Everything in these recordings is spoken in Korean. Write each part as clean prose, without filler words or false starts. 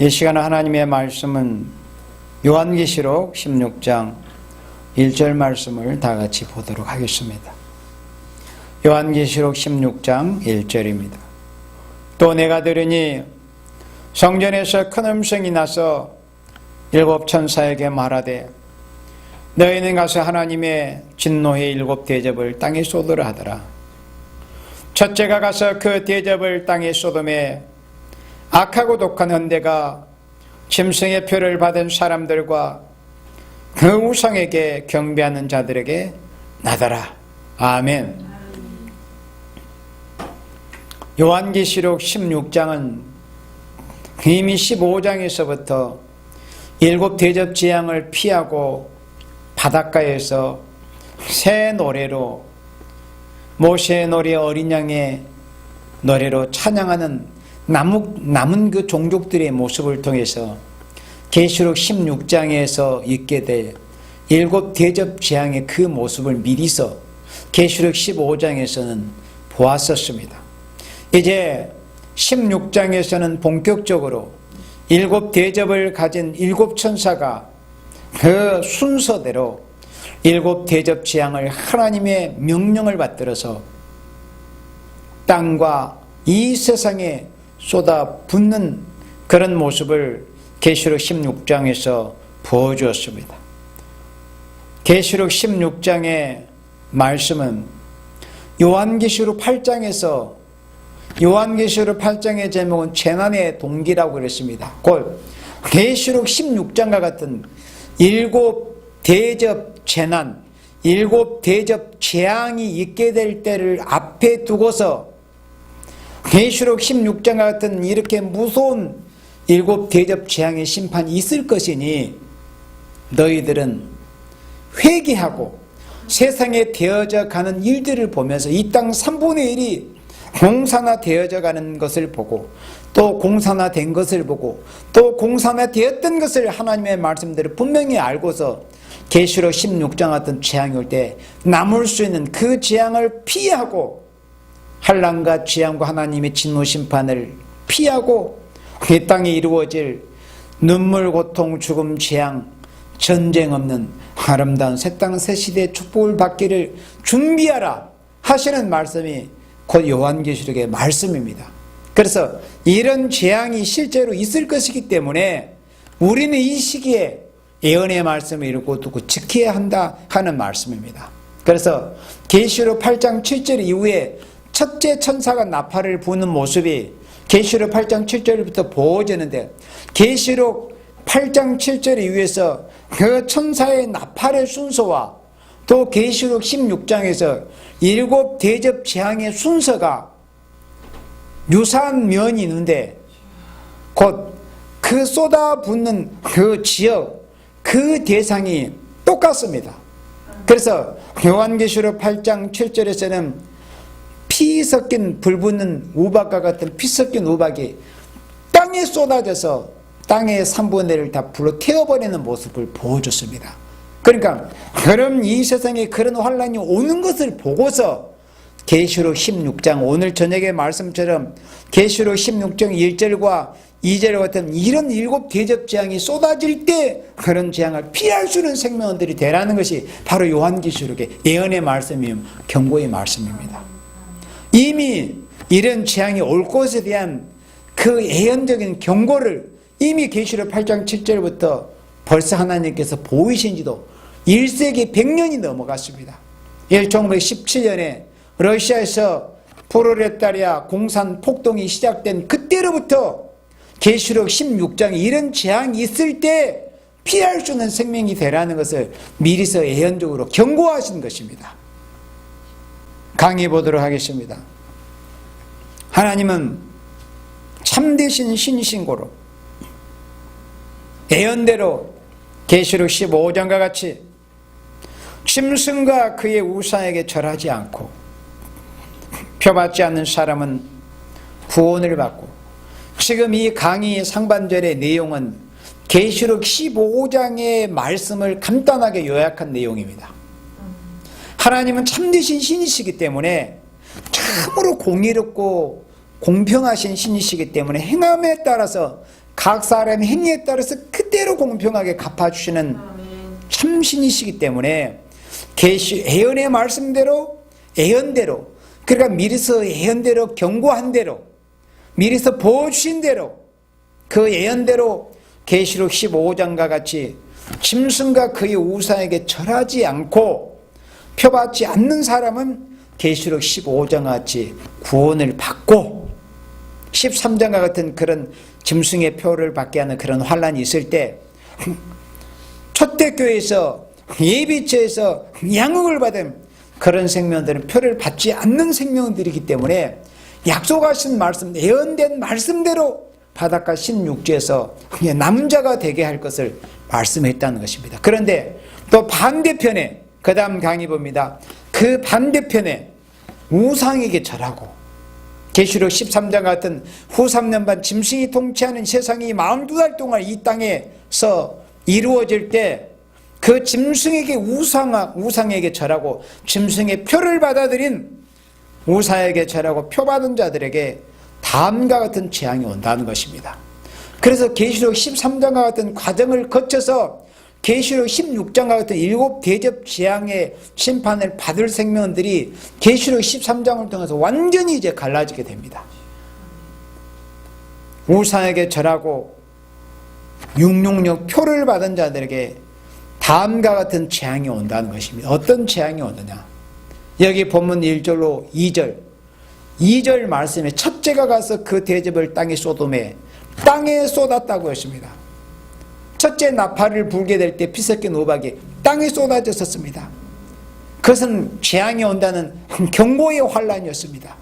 이 시간 하나님의 말씀은 요한계시록 16장 1절 말씀을 다 같이 보도록 하겠습니다. 요한계시록 16장 1절입니다. 또 내가 들으니 성전에서 큰 음성이 나서 일곱 천사에게 말하되 너희는 가서 하나님의 진노의 일곱 대접을 땅에 쏟으라 하더라. 첫째가 가서 그 대접을 땅에 쏟음에 악하고 독한 헌대가 짐승의 표를 받은 사람들과 그 우상에게 경배하는 자들에게 나더라. 아멘. 요한계시록 16장은 이미 15장에서부터 일곱 대접 재앙을 피하고 바닷가에서 새 노래로 모세의 노래 어린 양의 노래로 찬양하는 남은 그 종족들의 모습을 통해서 계시록 16장에서 있게 될 일곱 대접 재앙의 그 모습을 미리서 계시록 15장에서는 보았었습니다. 이제 16장에서는 본격적으로 일곱 대접을 가진 일곱 천사가 그 순서대로 일곱 대접 재앙을 하나님의 명령을 받들어서 땅과 이 세상에 쏟아붓는 그런 모습을 계시록 16장에서 보여주었습니다. 계시록 16장의 말씀은 요한계시록 8장에서 요한계시록 8장의 제목은 재난의 동기라고 그랬습니다. 곧 계시록 16장과 같은 일곱 대접 재난, 일곱 대접 재앙이 있게 될 때를 앞에 두고서 계시록 16장과 같은 이렇게 무서운 일곱 대접 재앙의 심판이 있을 것이니 너희들은 회개하고 세상에 되어져 가는 일들을 보면서 이 땅 3분의 1이 공산화되어져 가는 것을 보고 또 공산화된 것을 보고 또 공산화되었던 것을 하나님의 말씀대로 분명히 알고서 계시록 16장 같은 재앙이 올 때 남을 수 있는 그 재앙을 피하고 환난과 재앙과 하나님의 진노 심판을 피하고 이 땅에 이루어질 눈물, 고통, 죽음, 재앙, 전쟁 없는 아름다운 새 땅 새 시대의 축복을 받기를 준비하라 하시는 말씀이 곧 요한계시록의 말씀입니다. 그래서 이런 재앙이 실제로 있을 것이기 때문에 우리는 이 시기에 예언의 말씀을 읽고 두고 지켜야 한다 하는 말씀입니다. 그래서 계시록 8장 7절 이후에 첫째 천사가 나팔을 부는 모습이 계시록 8장 7절부터 보여지는데 계시록 8장 7절 이후에서 그 천사의 나팔의 순서와 또 계시록 16장에서 일곱 대접 재앙의 순서가 유사한 면이 있는데 곧 그 쏟아붓는 그 지역, 그 대상이 똑같습니다. 그래서 요한계시록 8장 7절에서는 피 섞인 불붙는 우박과 같은 피 섞인 우박이 땅에 쏟아져서 땅의 3분의 1을 다 불로 태워버리는 모습을 보여줬습니다. 그러니까 그럼 이 세상에 그런 환란이 오는 것을 보고서 계시록 16장 오늘 저녁의 말씀처럼 계시록 16장 1절과 2절 같은 이런 일곱 대접 재앙이 쏟아질 때 그런 재앙을 피할 수 있는 생명들이 되라는 것이 바로 요한계시록의 예언의 말씀이며 경고의 말씀입니다. 이미 이런 재앙이 올 것에 대한 그 예언적인 경고를 이미 계시록 8장 7절부터 벌써 하나님께서 보이신 지도 1세기 100년이 넘어갔습니다. 1917년에 러시아에서 프로레타리아 공산 폭동이 시작된 그때로부터 계시록 16장에 이런 재앙이 있을 때 피할 수 있는 생명이 되라는 것을 미리서 예언적으로 경고하신 것입니다. 강의 보도록 하겠습니다. 하나님은 참되신 신이신 고로 예언대로 계시록 15장과 같이 짐승과 그의 우상에게 절하지 않고 표받지 않는 사람은 구원을 받고 지금 이 강의 상반절의 내용은 계시록 15장의 말씀을 간단하게 요약한 내용입니다. 하나님은 참되신 신이시기 때문에 참으로 공의롭고 공평하신 신이시기 때문에 행함에 따라서 각 사람의 행위에 따라서 그대로 공평하게 갚아주시는 참신이시기 때문에 예언의 말씀대로 예언대로, 그러니까 미리서 예언대로 경고한 대로, 미리서 보여주신 대로, 그 예언대로 계시록 15장과 같이 짐승과 그의 우상에게 절하지 않고 표받지 않는 사람은 계시록 15장과 같이 구원을 받고, 13장과 같은 그런 짐승의 표를 받게 하는 그런 환란이 있을 때 초대교회에서 예비처에서 양육을 받은 그런 생명들은 표를 받지 않는 생명들이기 때문에 약속하신 말씀, 예언된 말씀대로 바닷가 16주에서 남자가 되게 할 것을 말씀했다는 것입니다. 그런데 또 반대편에, 그 다음 강의 봅니다. 그 반대편에 우상에게 절하고, 계시록 13장 같은 후 3년반 짐승이 통치하는 세상이 42달 동안 이 땅에서 이루어질 때 그 짐승에게 우상에게 절하고 짐승의 표를 받아들인 우상에게 절하고 표받은 자들에게 다음과 같은 재앙이 온다는 것입니다. 그래서 계시록 13장과 같은 과정을 거쳐서 계시록 16장과 같은 7 대접 재앙의 심판을 받을 생명들이 계시록 13장을 통해서 완전히 이제 갈라지게 됩니다. 우상에게 절하고 666 표를 받은 자들에게 다음과 같은 재앙이 온다는 것입니다. 어떤 재앙이 오느냐? 여기 본문 1절로 2절 말씀에 첫째가 가서 그 대접을 땅에 쏟았다고 했습니다. 첫째 나팔을 불게 될 때 피 섞인 우박이 땅에 쏟아졌었습니다. 그것은 재앙이 온다는 경고의 환란이었습니다.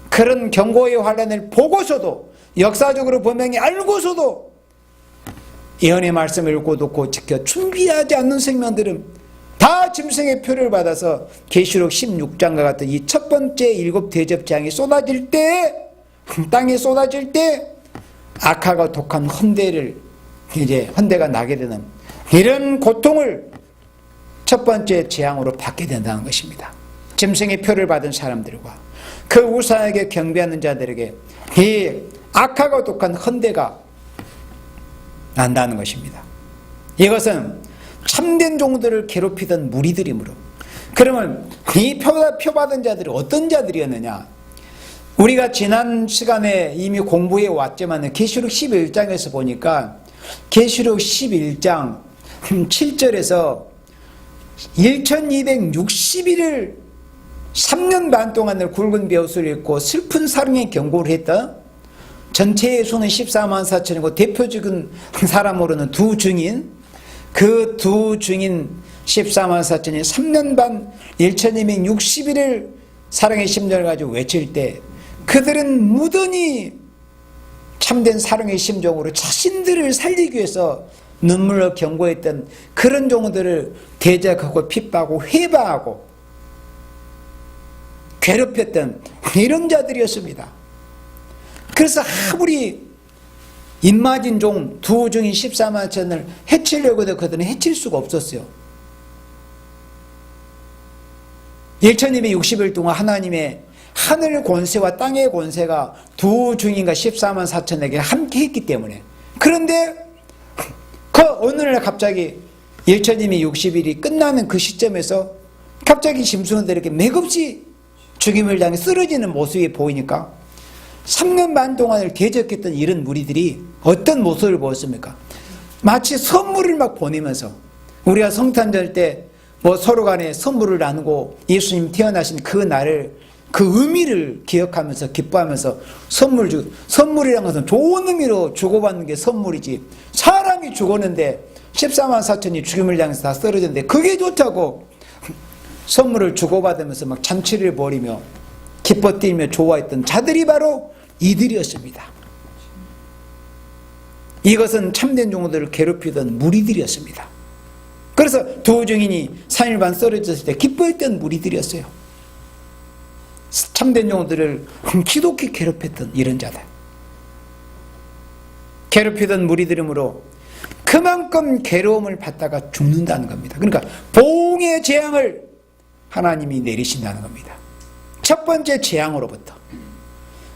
그런 경고의 환란을 보고서도, 역사적으로 분명히 알고서도 예언의 말씀을 읽고 듣고 지켜 준비하지 않는 생명들은 다 짐승의 표를 받아서 계시록 16장과 같은 이 첫 번째 7 대접 재앙이 쏟아질 때, 땅에 쏟아질 때 악하고 독한 헌대가 나게 되는 이런 고통을 첫 번째 재앙으로 받게 된다는 것입니다. 짐승의 표를 받은 사람들과 그 우상에게 경배하는 자들에게 이 악하고 독한 헌대가 난다는 것입니다. 이것은 참된 종들을 괴롭히던 무리들이므로, 그러면 이 표받은 자들이 어떤 자들이었느냐? 우리가 지난 시간에 이미 공부해 왔지만 계시록 11장에서 보니까 계시록 11장 7절에서 1260일을 3년 반 동안을 굵은 베옷을 입고 슬픈 사랑의 경고를 했다. 전체의 수는 14만 4천이고 대표적인 사람으로는 두 증인, 그 두 증인 14만 4천이 3년 반 1260일을 사랑의 심정을 가지고 외칠 때 그들은 무던히 참된 사랑의 심정으로 자신들을 살리기 위해서 눈물로 경고했던 그런 종들을 대적하고 핍박하고 회방하고 괴롭혔던 이런 자들이었습니다. 그래서 아무리 입맞은 종, 두 종인 14만 천을 해치려고 해도 그들은 해칠 수가 없었어요. 1260일 동안 하나님의 하늘 권세와 땅의 권세가 두 중인가 14만 4천에게 함께 했기 때문에. 그런데 그 어느 날 갑자기 1260일이 끝나는 그 시점에서 갑자기 짐승들에게 맥없이 죽임을 당해 쓰러지는 모습이 보이니까 3년 반 동안을 대적했던 이런 무리들이 어떤 모습을 보였습니까? 마치 선물을 막 보내면서, 우리가 성탄절 때 뭐 서로 간에 선물을 나누고 예수님 태어나신 그 날을, 그 의미를 기억하면서 기뻐하면서 선물이란 것은 좋은 의미로 주고받는 게 선물이지, 사람이 죽었는데 14만 4천이 죽임을 당해서 다 쓰러졌는데 그게 좋다고 선물을 주고받으면서 막 잔치를 벌이며 기뻐 뛰며 좋아했던 자들이 바로 이들이었습니다. 이것은 참된 종들을 괴롭히던 무리들이었습니다. 그래서 두 증인이 3일 반 쓰러졌을 때 기뻐했던 무리들이었어요. 참된 종들을 지독히 괴롭혔던 이런 자들, 괴롭히던 무리들이므로 그만큼 괴로움을 받다가 죽는다는 겁니다. 그러니까 보응의 재앙을 하나님이 내리신다는 겁니다. 첫 번째 재앙으로부터,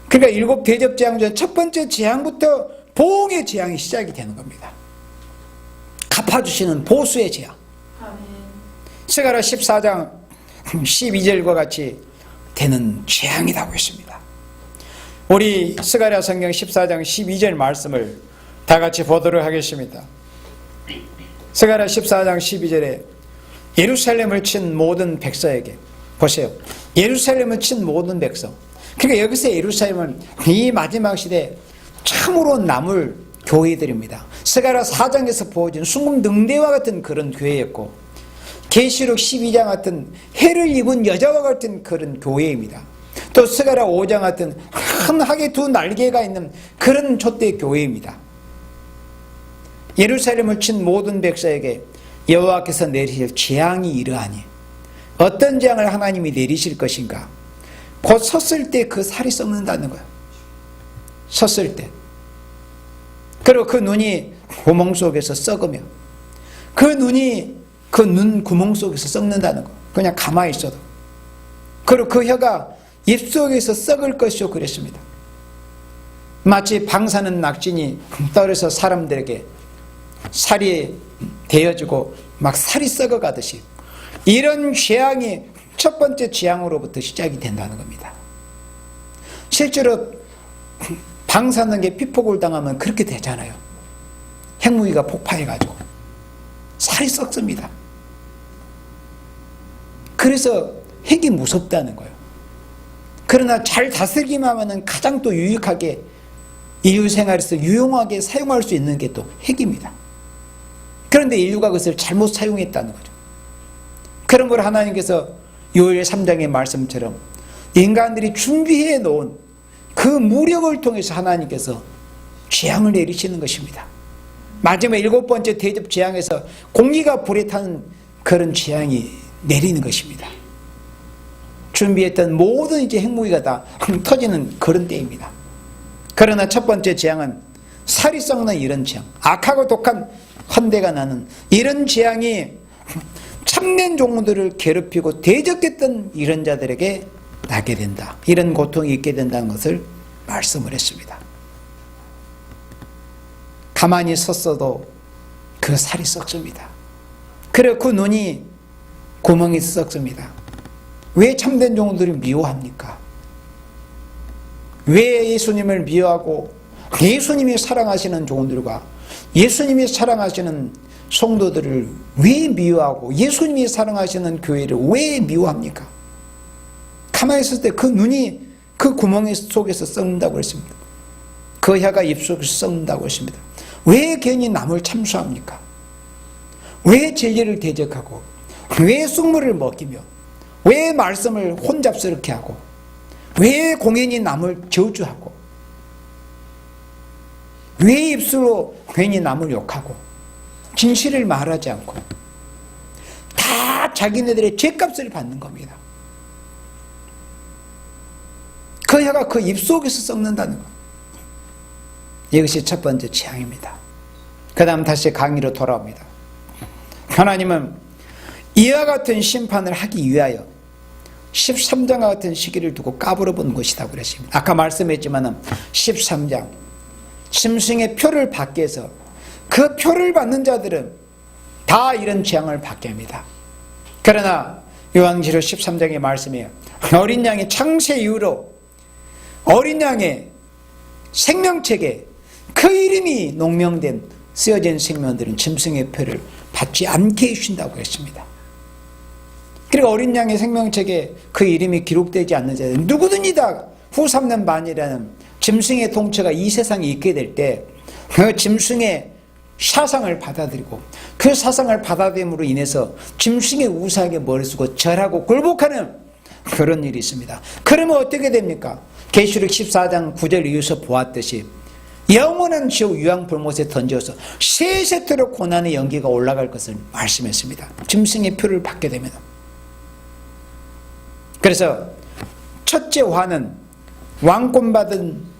그러니까 7 대접 재앙 중 첫 번째 재앙부터 보응의 재앙이 시작이 되는 겁니다. 갚아주시는 보수의 재앙. 스가랴 14장 12절과 같이 되는 재앙이라고 했습니다. 우리 스가랴 성경 14장 12절 말씀을 다 같이 보도록 하겠습니다. 스가랴 14장 12절에 예루살렘을 친 모든 백성에게, 보세요, 예루살렘을 친 모든 백성. 그러니까 여기서 예루살렘은 이 마지막 시대에 참으로 남을 교회들입니다. 스가랴 4장에서 보여준 순금능대와 같은 그런 교회였고, 계시록 12장 같은 해를 입은 여자와 같은 그런 교회입니다. 또 스가랴 5장 같은 큰 학의 두 날개가 있는 그런 촛대 교회입니다. 예루살렘을 친 모든 백성에게 여호와께서 내리실 재앙이 이러하니, 어떤 재앙을 하나님이 내리실 것인가? 곧 섰을 때 그 살이 썩는다는 거예요. 섰을 때. 그리고 그 눈이 구멍 속에서 썩으며, 그 눈이 그 눈 구멍 속에서 썩는다는 거. 그냥 가만히 있어도. 그리고 그 혀가 입속에서 썩을 것이요 그랬습니다. 마치 방사능 낙진이 떨어져서 사람들에게 살이 데여지고 막 살이 썩어가듯이, 이런 재앙이 첫 번째 재앙으로부터 시작이 된다는 겁니다. 실제로 방사능에 피폭을 당하면 그렇게 되잖아요. 핵무기가 폭파해가지고 살이 썩습니다. 그래서 핵이 무섭다는 거예요. 그러나 잘 다스리기만 하면 가장 또 유익하게 인류 생활에서 유용하게 사용할 수 있는 게 또 핵입니다. 그런데 인류가 그것을 잘못 사용했다는 거죠. 그런 걸 하나님께서 요엘 3장의 말씀처럼 인간들이 준비해 놓은 그 무력을 통해서 하나님께서 재앙을 내리시는 것입니다. 마지막 7번째 대접 재앙에서 공기가 불에 타는 그런 재앙이 내리는 것입니다. 준비했던 모든 이제 핵무기가 다 터지는 그런 때입니다. 그러나 첫 번째 재앙은 살이 썩는 이런 재앙, 악하고 독한 헌대가 나는 이런 재앙이 참된 종들을 괴롭히고 대적했던 이런 자들에게 나게 된다. 이런 고통이 있게 된다는 것을 말씀을 했습니다. 가만히 섰어도 그 살이 썩습니다. 그리고 그 눈이 구멍이 썩습니다. 왜 참된 종들이 미워합니까? 왜 예수님을 미워하고 예수님이 사랑하시는 종들과 예수님이 사랑하시는 성도들을 왜 미워하고 예수님이 사랑하시는 교회를 왜 미워합니까? 가만히 있을 때 그 눈이 그 구멍 속에서 썩는다고 했습니다. 그 혀가 입속에서 썩는다고 했습니다. 왜 괜히 남을 참수합니까? 왜 진리를 대적하고, 왜 쑥물을 먹이며, 왜 말씀을 혼잡스럽게 하고, 왜 공연히 남을 저주하고, 왜 입술로 괜히 남을 욕하고, 진실을 말하지 않고, 다 자기네들의 죄값을 받는 겁니다. 그 혀가 그 입속에서 썩는다는 것. 이것이 첫 번째 재앙입니다. 그 다음 다시 강의로 돌아옵니다. 하나님은 이와 같은 심판을 하기 위하여 13장과 같은 시기를 두고 까불어본 것이다 그랬습니다. 아까 말씀했지만 13장 짐승의 표를 받게 해서 그 표를 받는 자들은 다 이런 재앙을 받게 합니다. 그러나 요한계시록 13장의 말씀이에요. 어린 양의 창세 이후로 어린 양의 생명책에 그 이름이 농명된 쓰여진 생명들은 짐승의 표를 받지 않게 해주신다고 했습니다. 그리고 어린 양의 생명책에 그 이름이 기록되지 않는 자들은 누구든지 다 후 3년 반이라는 짐승의 통치가 이 세상에 있게 될 때 그 짐승의 사상을 받아들이고 그 사상을 받아들임으로 인해서 짐승의 우상에 머리 쓰고 절하고 굴복하는 그런 일이 있습니다. 그러면 어떻게 됩니까? 계시록 14장 9절 이어서 보았듯이 영원한 지옥 유황불못에 던져서 세세토록 고난의 연기가 올라갈 것을 말씀했습니다. 짐승의 표를 받게 되면. 그래서 첫째 화는 왕권받은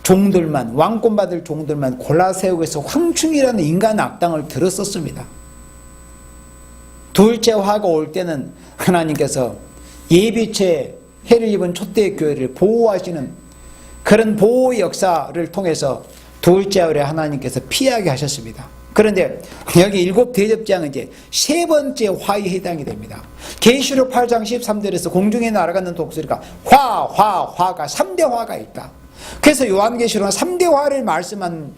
종들만, 왕권받을 종들만 골라세우고 해서 황충이라는 인간 악당을 들었었습니다. 둘째 화가 올 때는 하나님께서 예비체 해를 입은 초대교회를 보호하시는 그런 보호 역사를 통해서 둘째 활을 하나님께서 피하게 하셨습니다. 그런데 여기 일곱 대접장은 이제 세 번째 화에 해당이 됩니다. 계시록 8장 13절에서 공중에 날아가는 독수리가 화가 3대 화가 있다. 그래서 요한계시록은 3대 화를 말씀한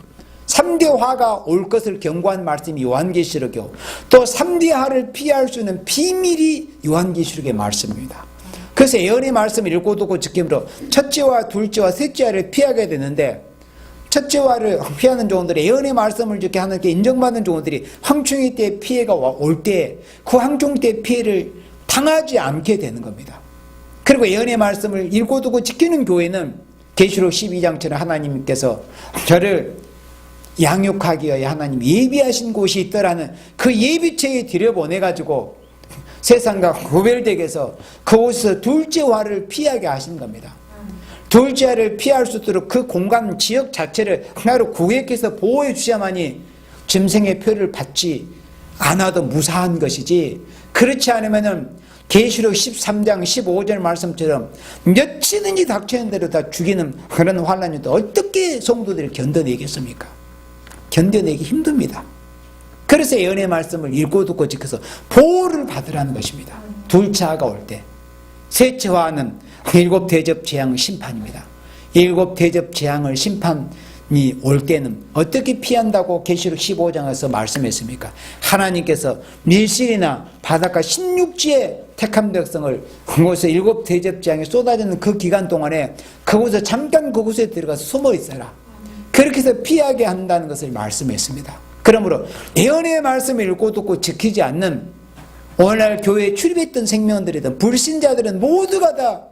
3대 화가 올 것을 경고한 말씀이 요한계시록이고 또 3대 화를 피할 수 있는 비밀이 요한계시록의 말씀입니다. 그래서 예언의 말씀을 읽고 듣고 지킴으로 첫째와 둘째와 셋째와를 피하게 되는데 첫째와를 피하는 종들이 예언의 말씀을 듣게 하나님께 인정받는 종들이 황충이 때 피해가 올 때 그 황충 때 피해를 당하지 않게 되는 겁니다. 그리고 예언의 말씀을 읽고 듣고 지키는 교회는 계시록 12장처럼 하나님께서 저를 양육하기 위하여 하나님 예비하신 곳이 있더라는 그 예비체에 들여보내가지고 세상과 구별되게 해서 그곳에서 둘째 화를 피하게 하신 겁니다. 둘째 화를 피할 수 있도록 그 공간 지역 자체를 하나로 구획해서 보호해 주셔야만이 짐승의 표를 받지 않아도 무사한 것이지 그렇지 않으면은 계시록 13장 15절 말씀처럼 몇이든지 닥치는 대로 다 죽이는 그런 환란인데 어떻게 성도들이 견뎌내겠습니까? 견뎌내기 힘듭니다. 그래서 예언의 말씀을 읽고 듣고 지켜서 보호를 받으라는 것입니다. 둘째 화가 올 때. 셋째 화는 일곱 대접 재앙 심판입니다. 일곱 대접 재앙을 심판이 올 때는 어떻게 피한다고 계시록 15장에서 말씀했습니까? 하나님께서 밀실이나 바닷가 신육지에 택한 백성을 그곳에 일곱 대접 재앙이 쏟아지는 그 기간 동안에 그곳에 잠깐 그곳에 들어가서 숨어 있어라. 그렇게 해서 피하게 한다는 것을 말씀했습니다. 그러므로 예언의 말씀을 읽고 듣고 지키지 않는 오늘날 교회에 출입했던 생명들이든 불신자들은 모두가 다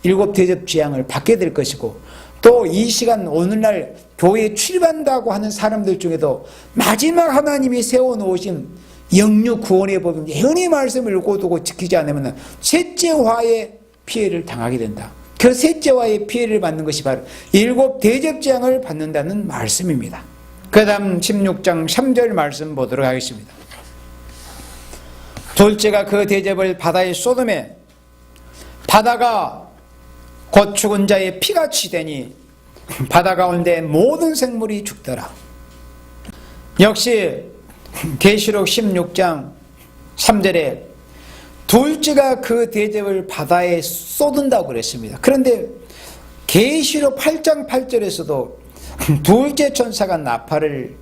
일곱 대접 재앙을 받게 될 것이고 또 이 시간 오늘날 교회에 출입한다고 하는 사람들 중에도 마지막 하나님이 세워놓으신 영육 구원의 법인 예언의 말씀을 읽고 듣고 지키지 않으면 셋째 화의 피해를 당하게 된다. 그 셋째 화의 피해를 받는 것이 바로 일곱 대접 재앙을 받는다는 말씀입니다. 그 다음 16장 3절 말씀 보도록 하겠습니다. 둘째가 그 대접을 바다에 쏟음에 바다가 곧 죽은 자의 피같이 되니 바다 가운데 모든 생물이 죽더라. 역시 계시록 16장 3절에 둘째가 그 대접을 바다에 쏟은다고 그랬습니다. 그런데 계시록 8장 8절에서도 둘째 천사가 나팔을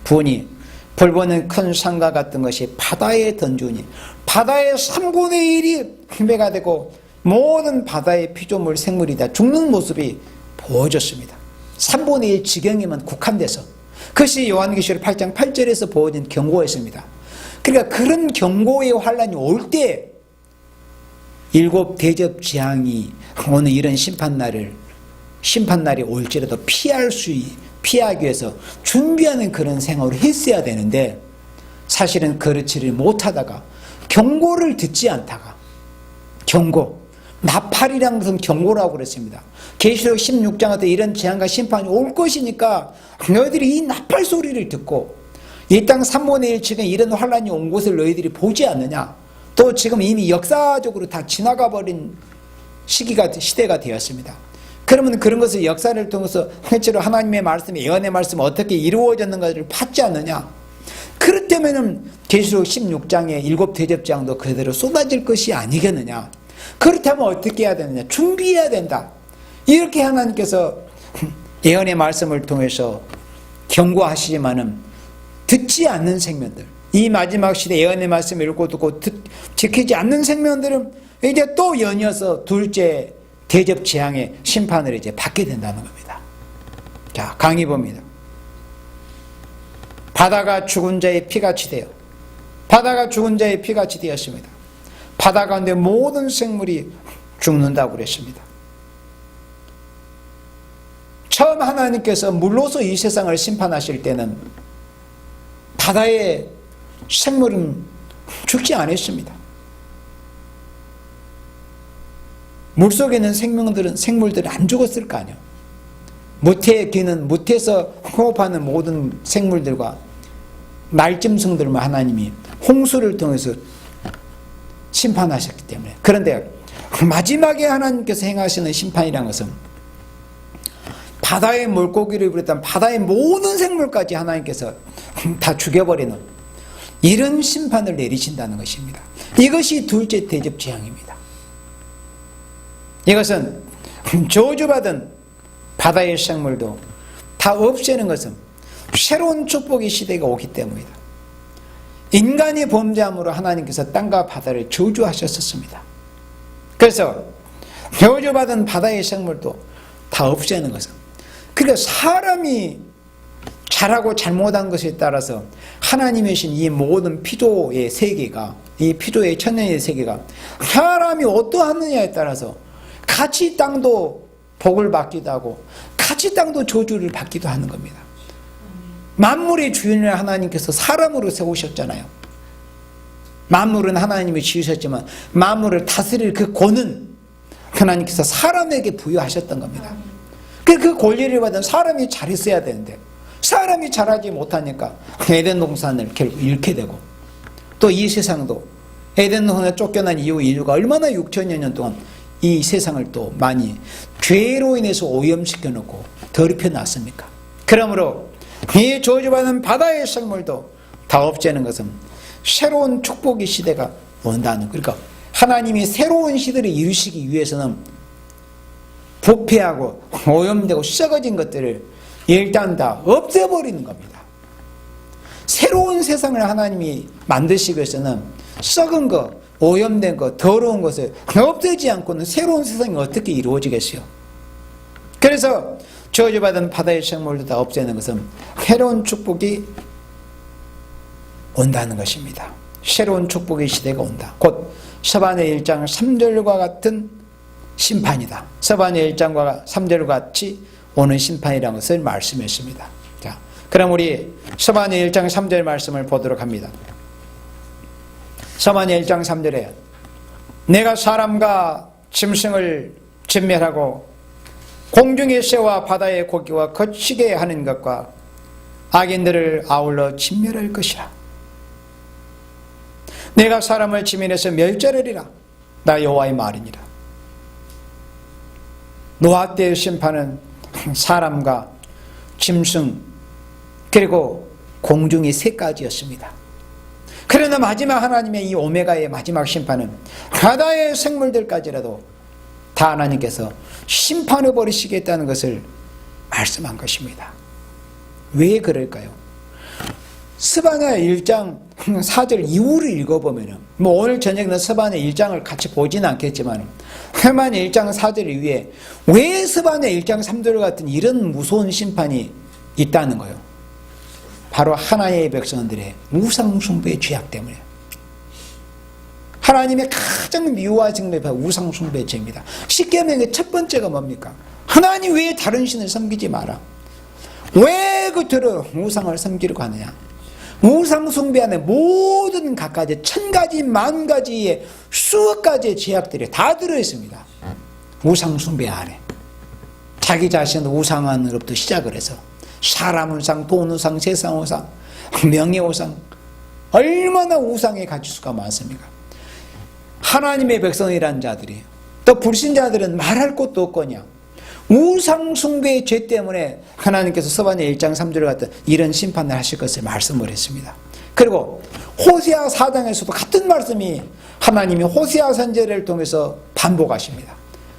부으니 불보는 큰 상과 같은 것이 바다에 던지니 바다의 3분의 1이 희배가 되고 모든 바다의 피조물 생물이 다 죽는 모습이 보여졌습니다. 3분의 1 지경에만 국한돼서 그것이 요한계시록 8장 8절에서 보여진 경고였습니다. 그러니까 그런 경고의 환란이 올 때 일곱 대접 재앙이 오는 이런 심판날이 올지라도 피하기 위해서 준비하는 그런 생활을 했어야 되는데 사실은 그렇지를 못하다가 경고를 듣지 않다가 나팔이라는 것은 경고라고 그랬습니다. 계시록 16장에 때 이런 재앙과 심판이 올 것이니까 너희들이 이 나팔 소리를 듣고 이 땅 3분의 1층에 이런 환란이 온 것을 너희들이 보지 않느냐. 또 지금 이미 역사적으로 다 지나가 버린 시대가 되었습니다. 그러면 그런 것을 역사를 통해서 실제로 하나님의 말씀, 예언의 말씀 어떻게 이루어졌는가를 받지 않느냐. 그렇다면 계시록 16장의 일곱 대접장도 그대로 쏟아질 것이 아니겠느냐. 그렇다면 어떻게 해야 되느냐. 준비해야 된다. 이렇게 하나님께서 예언의 말씀을 통해서 경고하시지만은 듣지 않는 생명들, 이 마지막 시대 예언의 말씀을 읽고 듣고 지키지 않는 생명들은 이제 또 연이어서 둘째 대접 재앙의 심판을 이제 받게 된다는 겁니다. 자, 강의 봅니다. 바다가 죽은 자의 피같이 되어 바다가 죽은 자의 피같이 되었습니다. 바다 가운데 모든 생물이 죽는다고 그랬습니다. 처음 하나님께서 물로서 이 세상을 심판하실 때는 바다의 생물은 죽지 않았습니다. 물속에 있는 생물들은 안 죽었을 거 아니에요. 무태의 귀는 무태에서 호흡하는 모든 생물들과 날짐승들만 하나님이 홍수를 통해서 심판하셨기 때문에. 그런데 마지막에 하나님께서 행하시는 심판이라는 것은 바다의 물고기를 비롯한 바다의 모든 생물까지 하나님께서 다 죽여버리는 이런 심판을 내리신다는 것입니다. 이것이 둘째 대접 재앙입니다. 이것은 저주받은 바다의 생물도 다 없애는 것은 새로운 축복의 시대가 오기 때문이다. 인간이 범죄함으로 하나님께서 땅과 바다를 저주하셨었습니다. 그래서 저주받은 바다의 생물도 다 없애는 것은, 그러니까 사람이 잘하고 잘못한 것에 따라서 하나님의 신 이 모든 피조의 세계가, 이 피조의 천년의 세계가 사람이 어떠하느냐에 따라서 같이 땅도 복을 받기도 하고 같이 땅도 저주를 받기도 하는 겁니다. 만물의 주인을 하나님께서 사람으로 세우셨잖아요. 만물은 하나님이 지으셨지만 만물을 다스릴 그 권은 하나님께서 사람에게 부여하셨던 겁니다. 그 권리를 받은 사람이 잘했어야 되는데 사람이 잘하지 못하니까 에덴 동산을 결국 잃게 되고, 또 이 세상도 에덴 동산에 쫓겨난 이후 인류가 얼마나 6천여 년 동안 이 세상을 또 많이 죄로 인해서 오염시켜 놓고 더럽혀 놨습니까? 그러므로 이 저주받은 바다의 생물도 다 없애는 것은 새로운 축복의 시대가 온다는, 그러니까 하나님이 새로운 시대를 이루시기 위해서는 부패하고 오염되고 썩어진 것들을 일단 다 없애버리는 겁니다. 새로운 세상을 하나님이 만드시기 위해서는 썩은 것, 오염된 것, 더러운 것을 없애지 않고는 새로운 세상이 어떻게 이루어지겠어요? 그래서 저주받은 바다의 생물도 다 없애는 것은 새로운 축복이 온다는 것입니다. 새로운 축복의 시대가 온다. 곧 서반의 1장 3절과 같은 심판이다. 서반의 1장과 3절과 같이 오는 심판이라는 것을 말씀했습니다. 자, 그럼 우리 서반의 1장 3절 말씀을 보도록 합니다. 서반의 1장 3절에 내가 사람과 짐승을 진멸하고 공중의 새와 바다의 고기와 거치게 하는 것과 악인들을 아울러 진멸할 것이라. 내가 사람을 지면에서 멸절하리라. 나 여호와의 말이니라. 노아 때의 심판은 사람과 짐승 그리고 공중의 새까지였습니다. 그러나 마지막 하나님의 이 오메가의 마지막 심판은 바다의 생물들까지라도 다 하나님께서 심판해 버리시겠다는 것을 말씀한 것입니다. 왜 그럴까요? 스바냐 1장 4절 이후를 읽어보면, 오늘 저녁에는 스바냐 1장을 같이 보지는 않겠지만 스바냐 1장 4절 이후에 왜 스바냐 1장 3절 같은 이런 무서운 심판이 있다는 거예요? 바로 하나님의 백성들의 우상숭배의 죄악 때문에. 하나님의 가장 미워하시는 게 바로 우상숭배의 죄입니다. 십계명의 첫 번째가 뭡니까? 하나님 외에 다른 신을 섬기지 마라. 왜 그토록 우상을 섬기려고 하느냐? 우상숭배 안에 모든 갖가지 1000가지 10,000가지의 수억 가지의 죄악들이 다 들어있습니다. 우상숭배 안에 자기 자신을 우상으로부터 시작을 해서 사람 우상, 돈 우상, 세상 우상, 명예 우상, 얼마나 우상의 가지수가 많습니까? 하나님의 백성이라는 자들이, 또 불신자들은 말할 것도 없거냐. 우상숭배의 죄 때문에 하나님께서 서반야 1장 3절 같은 이런 심판을 하실 것을 말씀을 했습니다. 그리고 호세아 4장에서도 같은 말씀이 하나님이 호세아 선지자를 통해서 반복하십니다.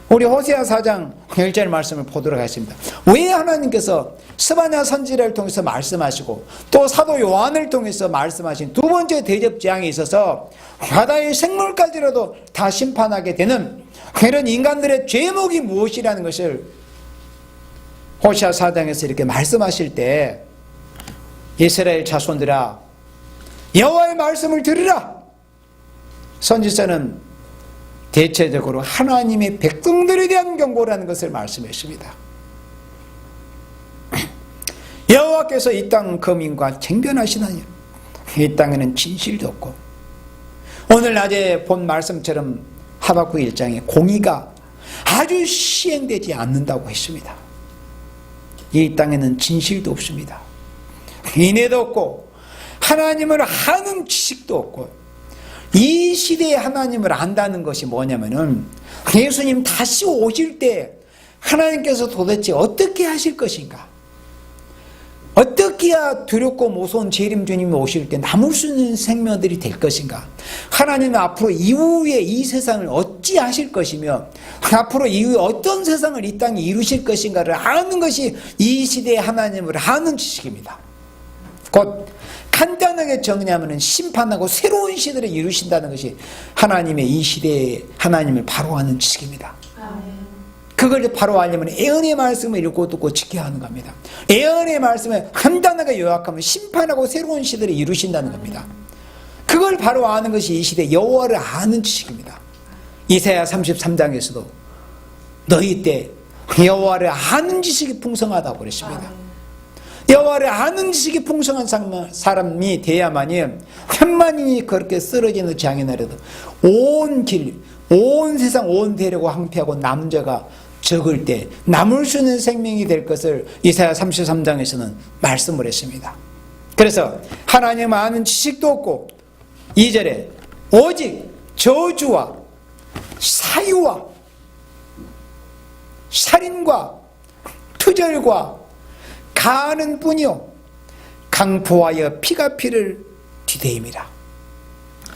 우리 호세아 4장 1절 말씀을 보도록 하겠습니다. 왜 하나님께서 스바냐 선지자를 통해서 말씀하시고 또 사도 요한을 통해서 말씀하신 두 번째 대접 재앙에 있어서 바다의 생물까지라도 다 심판하게 되는 이런 인간들의 죄목이 무엇이라는 것을 호세아 4장에서 이렇게 말씀하실 때, 이스라엘 자손들아 여호와의 말씀을 들으라. 선지자는 대체적으로 하나님의 백성들에 대한 경고라는 것을 말씀했습니다. 여호와께서 이 땅 거민과 쟁변하시나니 이 땅에는 진실도 없고, 오늘 낮에 본 말씀처럼 하박국 1장에 공의가 아주 시행되지 않는다고 했습니다. 이 땅에는 진실도 없습니다. 인애도 없고 하나님을 아는 지식도 없고, 이 시대에 하나님을 안다는 것이 뭐냐면은 예수님 다시 오실 때 하나님께서 도대체 어떻게 하실 것인가? 어떻게 해야 두렵고 무서운 재림 주님이 오실 때 남을 수 있는 생명들이 될 것인가? 하나님은 앞으로 이후에 이 세상을 어찌 하실 것이며 앞으로 이후에 어떤 세상을 이 땅에 이루실 것인가를 아는 것이 이 시대의 하나님을 아는 지식입니다. 곧 간단하게 정리하면 심판하고 새로운 시대를 이루신다는 것이 하나님의 이 시대의 하나님을 바로 아는 지식입니다. 그걸 바로 알려면 예언의 말씀을 읽고 듣고 지켜야 하는 겁니다. 예언의 말씀을 간단하게 요약하면 심판하고 새로운 시대를 이루신다는 겁니다. 그걸 바로 아는 것이 이 시대 여호와를 아는 지식입니다. 이사야 33장에서도 너희 때 여호와를 아는 지식이 풍성하다고 그랬습니다. 여호와를 아는 지식이 풍성한 사람이 돼야만이 한만인이 그렇게 쓰러지는 장애나라도 온 길, 온 세상 온 대륙을 항폐하고 남자가 적을 때 남을 수 있는 생명이 될 것을 이사야 33장에서는 말씀을 했습니다. 그래서 하나님 아는 지식도 없고 2절에 오직 저주와 사유와 살인과 투절과 가는 뿐이요 강포하여 피가 피를 뒤대임이라.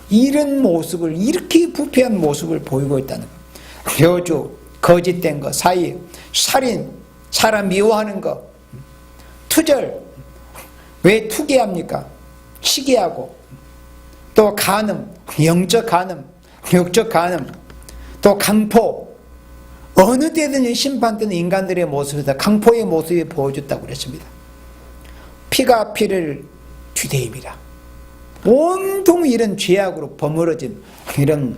이런 모습을, 이렇게 부패한 모습을 보이고 있다는 것. 여주, 거짓된 것, 사이, 살인, 사람 미워하는 것, 투절, 왜 투기합니까? 시기하고, 또 간음, 영적 간음, 육적 간음, 또 강포, 어느 때든지 심판 때는 인간들의 모습이다. 강포의 모습이 보여줬다고 그랬습니다. 피가 피를 뒤대임이라. 온통 이런 죄악으로 버무러진 이런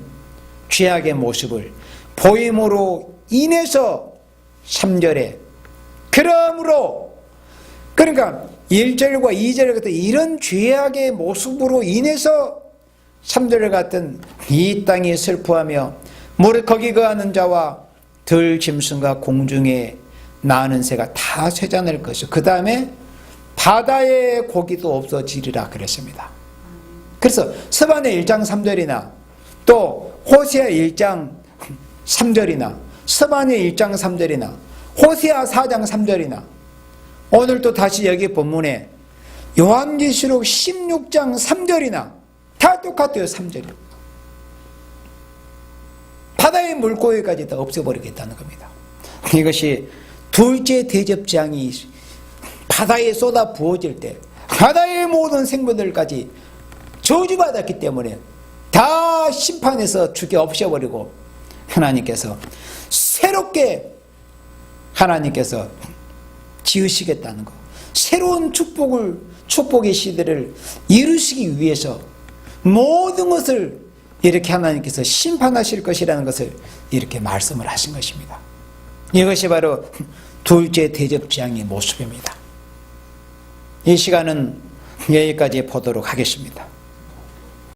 죄악의 모습을 보임으로 인해서 3절에 그러므로, 그러니까 1절과 2절 같은 이런 죄악의 모습으로 인해서 3절 같은 이 땅이 슬퍼하며 무릇 거기 거하는 자와 들 짐승과 공중에 나는 새가 다 쇠잔할 것이요 그 다음에 바다의 고기도 없어지리라 그랬습니다. 그래서 서반의 1장 3절이나 또 호세아 1장 3절이나 서반의 1장 3절이나 호세아 4장 3절이나 오늘 또 다시 여기 본문에 요한계시록 16장 3절이나 다 똑같아요. 3절이 바다의 물고기까지 다 없애버리겠다는 겁니다. 이것이 둘째 대접장이 바다에 쏟아 부어질 때 바다의 모든 생물들까지 저주받았기 때문에 다 심판해서 죽여 없애버리고 하나님께서 새롭게 하나님께서 지으시겠다는 것, 새로운 축복의 시대를 이루시기 위해서 모든 것을 이렇게 하나님께서 심판하실 것이라는 것을 이렇게 말씀을 하신 것입니다. 이것이 바로 둘째 대접장의 모습입니다. 이 시간은 여기까지 보도록 하겠습니다.